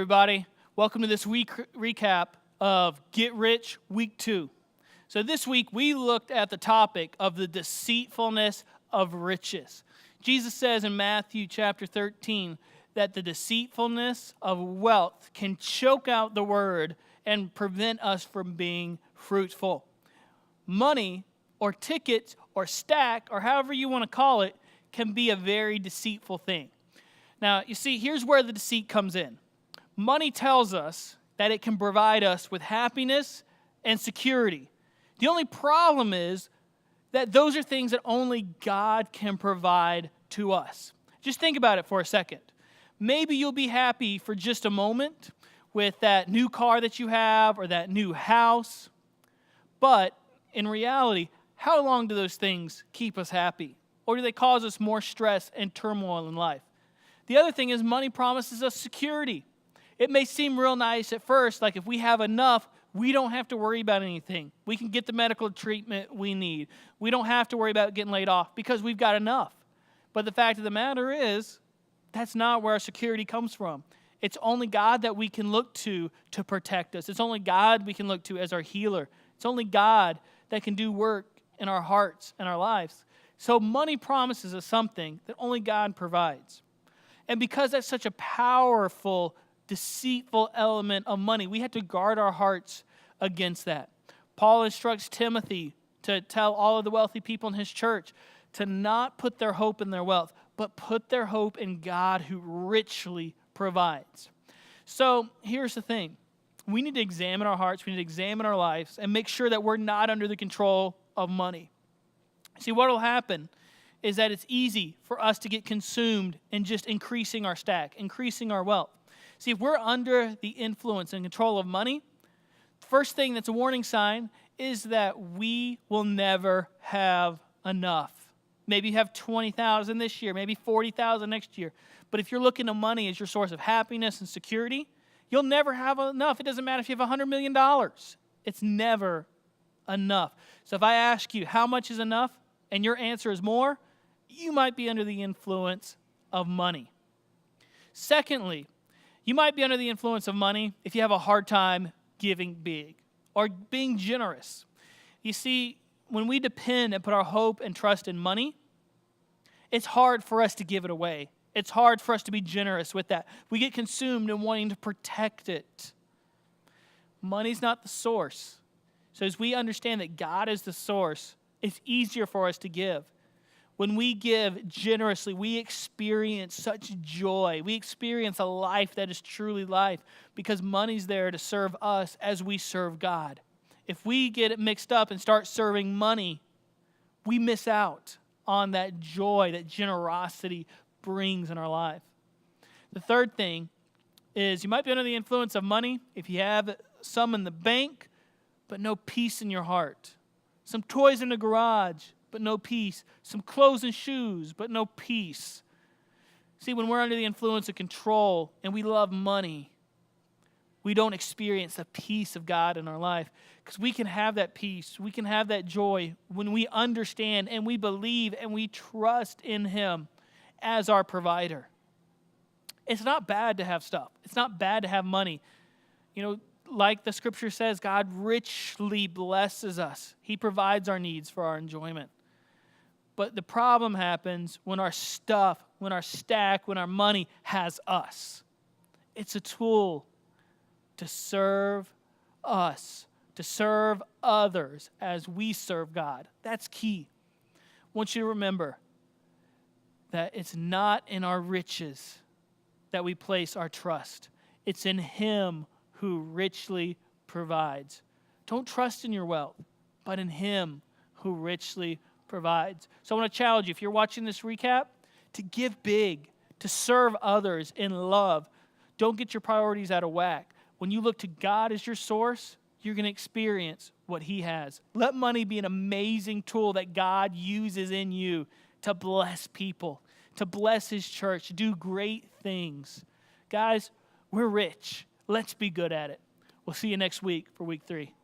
everybody. Welcome to this week recap of Get Rich Week 2. So this week, we looked at the topic of the deceitfulness of riches. Jesus says in Matthew chapter 13 that the deceitfulness of wealth can choke out the word and prevent us from being fruitful. Money or tickets or stack or however you want to call it can be a very deceitful thing. Now, you see, here's where the deceit comes in. Money tells us that it can provide us with happiness and security. The only problem is that those are things that only God can provide to us. Just think about it for a second. Maybe you'll be happy for just a moment with that new car that you have or that new house. But in reality, how long do those things keep us happy? Or do they cause us more stress and turmoil in life? The other thing is money promises us security. It may seem real nice at first, like if we have enough, we don't have to worry about anything. We can get the medical treatment we need. We don't have to worry about getting laid off because we've got enough. But the fact of the matter is, that's not where our security comes from. It's only God that we can look to protect us. It's only God we can look to as our healer. It's only God that can do work in our hearts and our lives. So money promises us something that only God provides. And because that's such a powerful, deceitful element of money, we have to guard our hearts against that. Paul instructs Timothy to tell all of the wealthy people in his church to not put their hope in their wealth, but put their hope in God who richly provides. So here's the thing. We need to examine our hearts, we need to examine our lives, and make sure that we're not under the control of money. See, what will happen is that it's easy for us to get consumed in just increasing our stack, increasing our wealth. See, if we're under the influence and control of money, the first thing that's a warning sign is that we will never have enough. Maybe you have $20,000 this year, maybe $40,000 next year. But if you're looking to money as your source of happiness and security, you'll never have enough. It doesn't matter if you have $100 million. It's never enough. So if I ask you how much is enough and your answer is more, you might be under the influence of money. Secondly, you might be under the influence of money if you have a hard time giving big or being generous. You see, when we depend and put our hope and trust in money, it's hard for us to give it away. It's hard for us to be generous with that. We get consumed in wanting to protect it. Money's not the source. So as we understand that God is the source, it's easier for us to give. When we give generously, we experience such joy. We experience a life that is truly life because money's there to serve us as we serve God. If we get it mixed up and start serving money, we miss out on that joy that generosity brings in our life. The third thing is you might be under the influence of money if you have some in the bank, but no peace in your heart. Some toys in the garage, but no peace. Some clothes and shoes, but no peace. See, when we're under the influence of control and we love money, we don't experience the peace of God in our life because we can have that peace, we can have that joy when we understand and we believe and we trust in Him as our provider. It's not bad to have stuff. It's not bad to have money. You know, like the scripture says, God richly blesses us. He provides our needs for our enjoyment. But the problem happens when our stuff, when our stack, when our money has us. It's a tool to serve us, to serve others as we serve God. That's key. I want you to remember that it's not in our riches that we place our trust. It's in Him who richly provides. Don't trust in your wealth, but in Him who richly provides. So I want to challenge you, if you're watching this recap, to give big, to serve others in love. Don't get your priorities out of whack. When you look to God as your source, you're going to experience what He has. Let money be an amazing tool that God uses in you to bless people, to bless His church, to do great things. Guys, we're rich. Let's be good at it. We'll see you next week for week 3.